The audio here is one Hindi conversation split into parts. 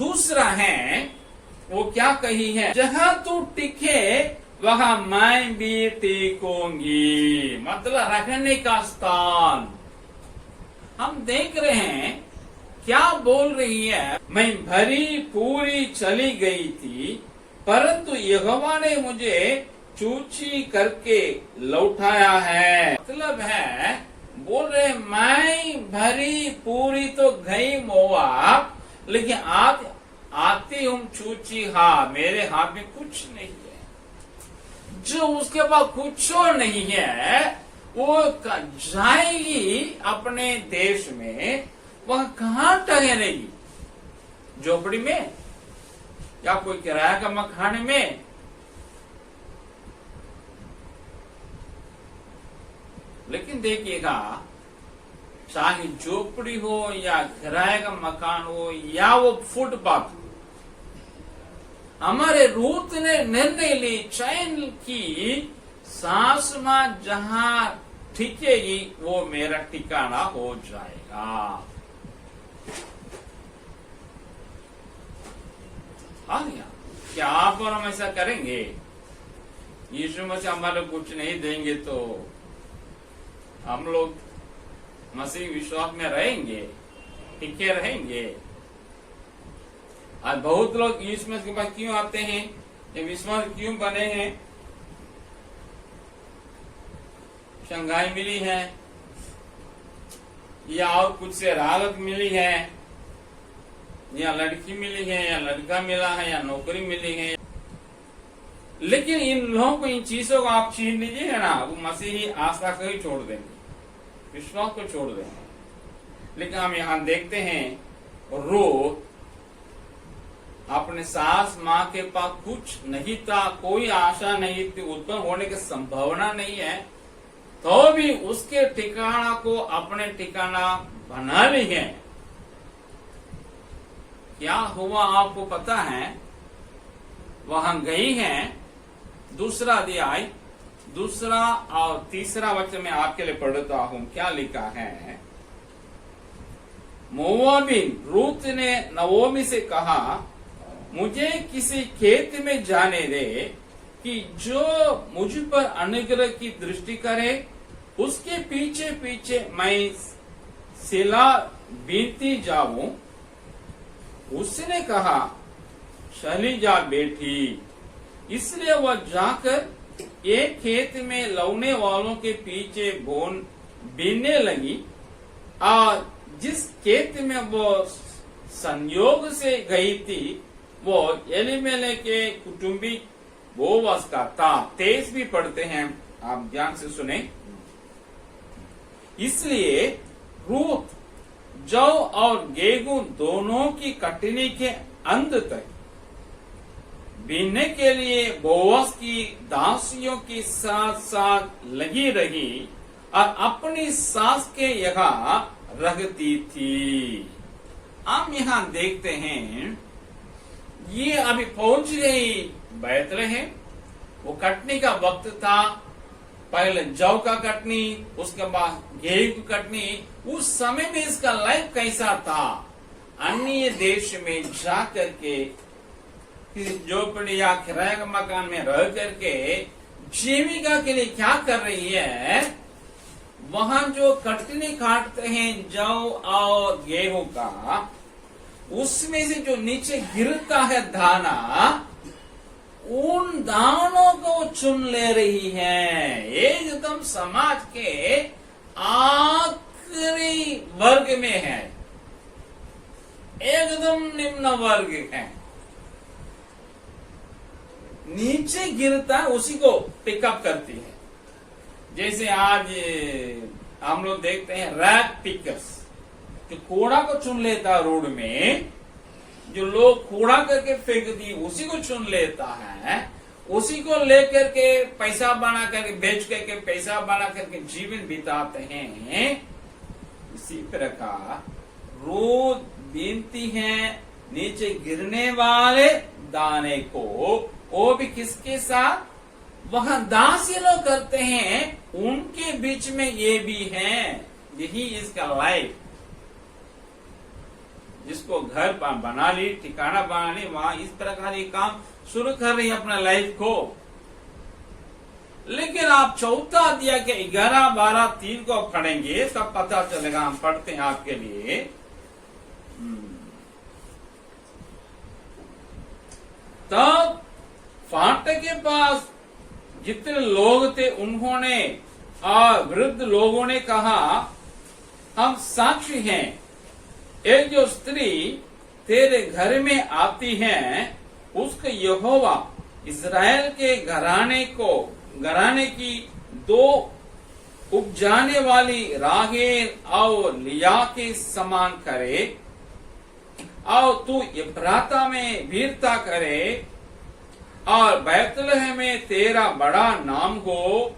दूसरा है, वो क्या कही है, जहां तू टिके वहां मैं भी टिकूंगी, मतलब रहने का स्थान। हम देख रहे हैं क्या बोल रही है, मैं भरी पूरी चली गई थी परंतु यहोवा ने मुझे चूची करके लौटाया है। मतलब है, बोल रहे मैं भरी पूरी तो गई मोआ, लेकिन आती हूं चूची, हाँ मेरे हाथ में कुछ नहीं है। जो उसके पास कुछ नहीं है वो जाएगी अपने देश में, वह कहां ठहरेगी, झोपड़ी में या कोई किराया का मकान में? लेकिन देखिएगा, चाहे झोपड़ी हो या किराए का मकान हो या वो फुटपाथ, हमारे रूत ने निर्णय ली चैन की सांस में जहां टिकेगी वो मेरा ठिकाना हो जाएगा। क्या आप और हम ऐसा करेंगे? यीशु मसीह हमारे कुछ नहीं देंगे तो हम लोग मसीह विश्वास में रहेंगे, टिके रहेंगे। आज बहुत लोग यीशु मसीह के पास क्यों आते हैं, ये विश्वास क्यों बने हैं? शंघाई मिली है या और कुछ से राहत मिली है, या लड़की मिली है या लड़का मिला है या नौकरी मिली है। लेकिन इन लोगों को, इन चीजों को आप छीन लीजिएगा ना, वो मसीही आस्था को ही छोड़ देंगे, विश्वास को छोड़ देंगे। लेकिन हम यहाँ देखते हैं, रूत अपने सास माँ के पास कुछ नहीं था, कोई आशा नहीं थी, उत्पन्न होने की संभावना नहीं है, तो भी उसके ठिकाना को अपने ठिकाना बना ली है। क्या हुआ आपको पता है? वहां गई है, दूसरा अध्याय दूसरा और तीसरा वचन में आपके लिए पढ़ता हूं, क्या लिखा है। मोआबिन रूत ने नवोमी से कहा, मुझे किसी खेत में जाने दे कि जो मुझ पर अनुग्रह की दृष्टि करे, उसके पीछे पीछे मैं सिला बीनती जाऊं। उसने कहा, चली जा बेटी। इसलिए वह जाकर एक खेत में लौने वालों के पीछे बीनने लगी, और जिस खेत में वो संयोग से गई थी वो एलीमेलेक के कुटुंबी बोअज का था। 23 भी पढ़ते हैं, आप ध्यान से सुने। इसलिए रूत जौ और गेहूं दोनों की कटनी के अंत तक बीनने के लिए बोअज की दासियों के साथ साथ लगी रही और अपनी सास के यहाँ रहती थी। हम यहाँ देखते हैं, ये अभी पहुंच गई बैतलहम। वो कटनी का वक्त था, पहले जौ का कटनी, उसके बाद गेहूं की कटनी। उस समय में इसका लाइफ कैसा था? अन्य देश में जा करके झोपड़ी या किराए के मकान में रह करके जीविका के लिए क्या कर रही है? वहां जो कटनी काटते हैं जौ और गेहूं का, उसमें से जो नीचे गिरता है दाना, उन दानों को चुन ले रही है। एकदम समाज के आखिरी वर्ग में है, एकदम निम्न वर्ग है। नीचे गिरता है उसी को पिकअप करती है। जैसे आज हम लोग देखते हैं रैग पिकर्स, जो कूड़ा को चुन लेता है रोड में, जो लोग कूड़ा करके फेंक दी उसी को चुन लेता है, उसी को लेकर के पैसा बना करके बेच करके पैसा बना करके जीवन बिताते हैं। इसी प्रकार रोज बीनती है नीचे गिरने वाले दाने को, वो भी किसके साथ? वहां दासी लोग करते हैं, उनके बीच में ये भी है। यही इसका लाइफ, जिसको उसको घर बना ली, ठिकाना बना ली, वहां इस प्रकार ये काम शुरू कर रही है अपना लाइफ को। लेकिन आप चौथा अध्याय के 11, 12, 3 को पढ़ेंगे, सब पता चलेगा। हम पढ़ते हैं आपके लिए। तब फाटक के पास जितने लोग थे उन्होंने और वृद्ध लोगों ने कहा, हम साक्षी हैं, एक जो स्त्री तेरे घर में आती है उसको यहोवा इस्राएल के घराने की 2 उपजाने वाली राहेल और लिया के समान करे, और तू इब्राता में वीरता करे, और बैतलहम में तेरा बड़ा नाम हो,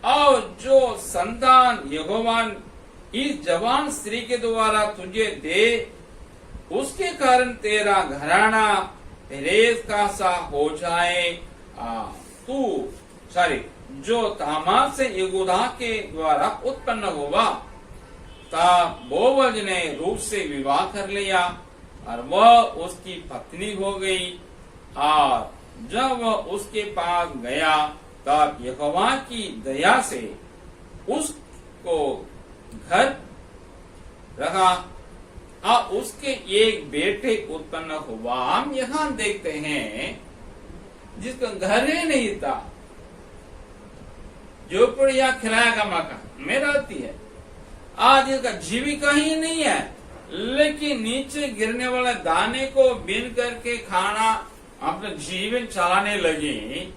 और जो संतान यहोवा इस जवान स्त्री के द्वारा तुझे दे, उसके कारण तेरा घराना पेरेज का सा हो जाए। जो तामार से यहूदा के द्वारा उत्पन्न हुआ, तब बोवज ने रूस से विवाह कर लिया और वह उसकी पत्नी हो गई। और जब वह उसके पास गया तब यहोवा की दया से उसको घर रहा और उसके एक बेटे उत्पन्न हुआ। हम यहाँ देखते हैं जिसका घर ही नहीं था, झोपड़िया किराया का मकान में रहती है, आज इसका जीविका ही नहीं है, लेकिन नीचे गिरने वाले दाने को बीन करके खाना अपना जीवन चलाने लगी।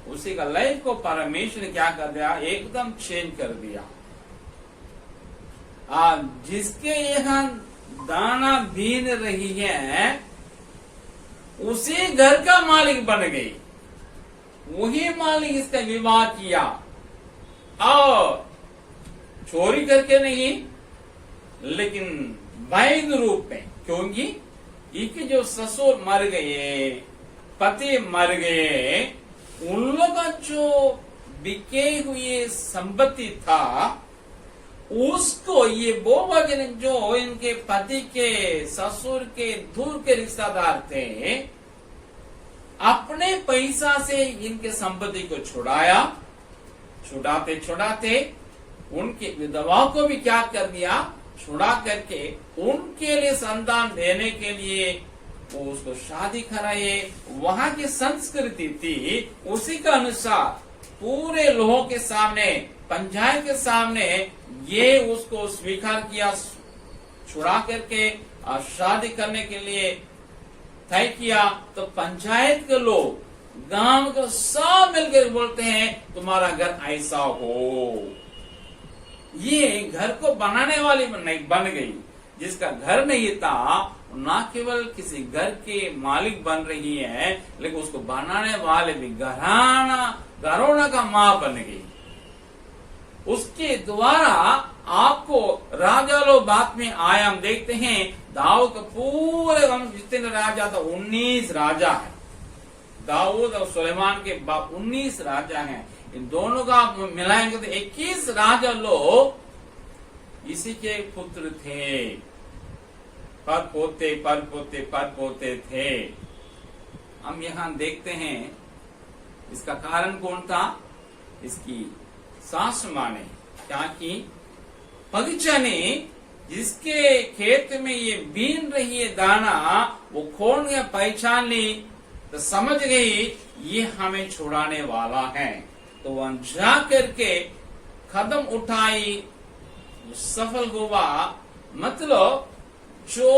उसी का लाइफ को परमेश्वर ने क्या कर दिया, एकदम चेंज कर दिया। जिसके यहाँ दाना बीन रही है उसी घर का मालिक बन गई, वही मालिक इसका विवाह किया, और चोरी करके नहीं लेकिन वैध रूप में, क्योंकि इनके जो ससुर मर गए, पति मर गए, उन लोगों का जो बिके हुए संपत्ति था उसको ये बोवज ने, जो इनके पति के ससुर के दूर के रिश्तेदार थे, अपने पैसा से इनके संपत्ति को छुड़ाया। छुड़ाते छुड़ाते उनके विधवाओं को भी क्या कर दिया, छुड़ा करके उनके लिए संतान देने के लिए वो उसको शादी कराए। वहां की संस्कृति थी, उसी का अनुसार पूरे लोगों के सामने, पंचायत के सामने ये उसको स्वीकार किया, छुड़ा करके और शादी करने के लिए तय किया। तो पंचायत के लोग, गांव के सब मिलकर बोलते हैं तुम्हारा घर ऐसा हो। ये घर को बनाने वाली बन गई, जिसका घर नहीं था ना केवल किसी घर के मालिक बन रही है, लेकिन उसको बनाने वाले भी घराना का माँ बन गई। उसके द्वारा आपको राजा लोग बात में आए। हम देखते हैं दाऊद के पूरे जितने राजा था 19 राजा है। दाऊद और सुलेमान के 19 राजा हैं। इन दोनों का मिलाएंगे तो 21 राजा लोग इसी के पुत्र थे, पर पोते थे। हम यहाँ देखते हैं इसका कारण कौन था, इसकी सास माँ ने क्या की, बगीचा ने जिसके खेत में ये बीन रही है दाना, वो खोल गया, पहचान ली तो समझ गई ये हमें छुड़ाने वाला है। तो वह जा करके कदम उठाई, सफल हुआ। मतलब जो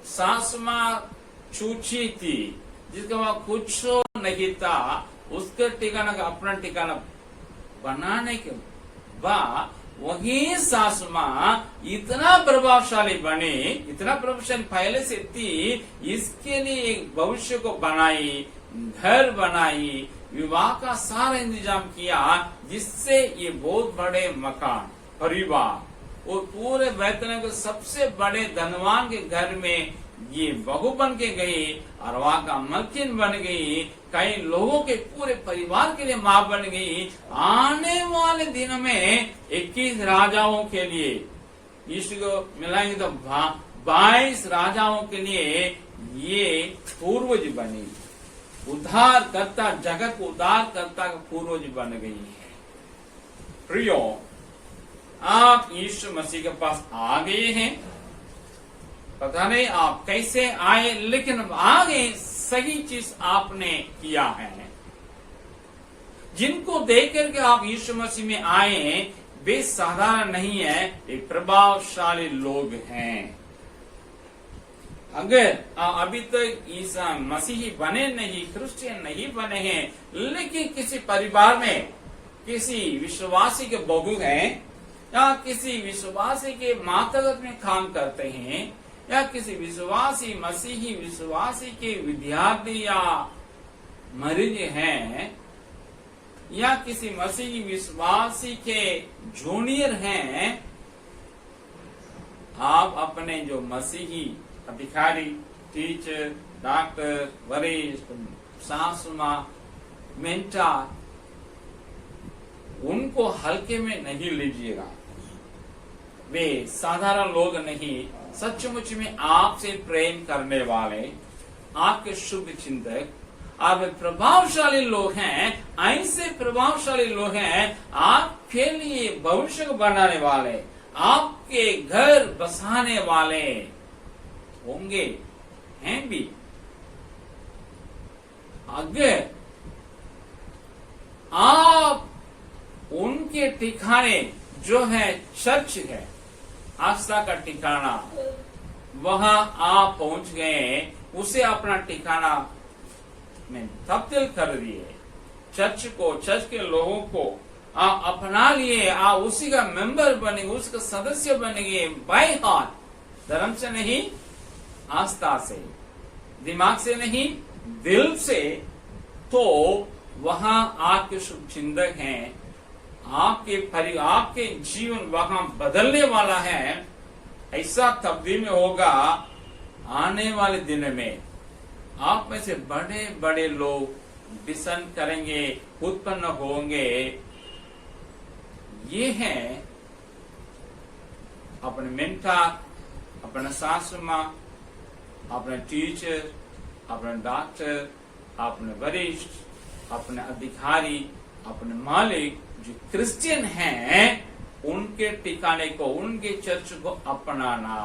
सास माँ छूची थी, जिसका वहां कुछ नहीं था, उसके ठिकाना का अपना ठिकाना बनाने के बाद वही सास माँ इतना प्रभावशाली बनी, इतना प्रभावशाली पहले से थी, इसके लिए एक भविष्य को बनाई, घर बनाई, विवाह का सारा इंतजाम किया, जिससे ये बहुत बड़े मकान, परिवार और पूरे बैतलहम के सबसे बड़े धनवान के घर में ये बहू बन के गई और वहां का मलकिन बन गई। कई लोगों के पूरे परिवार के लिए माँ बन गई। आने वाले दिनों में 21 राजाओं के लिए इसको मिलाएंगे तो 22 राजाओं के लिए ये पूर्वज बनी, उद्धारकर्ता, जगत को उद्धारकर्ता का पूर्वज बन गई है। प्रियो, आप यीशु मसीह के पास आ गए हैं। पता नहीं आप कैसे आए, लेकिन आ गए, सही चीज आपने किया है। जिनको देख करके आप यीशु मसीह में आए, वे साधारण नहीं है, वे प्रभावशाली लोग हैं। अगर अभी तक ईसा मसीही बने नहीं, क्रिश्चियन नहीं बने हैं, लेकिन किसी परिवार में किसी विश्वासी के बहू हैं, या किसी विश्वासी के मातहत में काम करते हैं, या किसी विश्वासी मसीही विश्वासी के विद्यार्थी या मरीज हैं, या किसी मसीही विश्वासी के जूनियर हैं, आप अपने जो मसीही अधिकारी, टीचर, डॉक्टर, वरिष्ठ, सासु मां, मेंटर, उनको हल्के में नहीं लीजिएगा। वे साधारण लोग नहीं, सचमुच में आपसे प्रेम करने वाले, आपके शुभ चिंतक, आप प्रभावशाली लोग हैं। ऐसे प्रभावशाली लोग हैं, आपके लिए भविष्य को बनाने वाले, आपके घर बसाने वाले होंगे, हैं भी। अगर आप उनके ठिकाने जो है चर्च है, आस्था का ठिकाना, वहां आप पहुंच गए, उसे अपना ठिकाना में तब्दील कर दिए, चर्च को, चर्च के लोगों को आप अपना लिए, आप उसी का मेंबर बने, उसका सदस्य बन गए, बाय हार्ट, धर्म से नहीं, आस्था से, दिमाग से नहीं, दिल से, तो वहां आपके शुभ चिंतक हैं, आपके जीवन वहां बदलने वाला है। ऐसा तब्दील होगा आने वाले दिन में। आप में से बड़े बड़े लोग डिसन करेंगे, उत्पन्न होंगे। ये है अपने मेंटर, अपने सासु मां, अपने टीचर, अपने डॉक्टर, अपने वरिष्ठ, अपने अधिकारी, अपने मालिक जो क्रिश्चियन हैं, उनके ठिकाने को, उनके चर्च को अपनाना।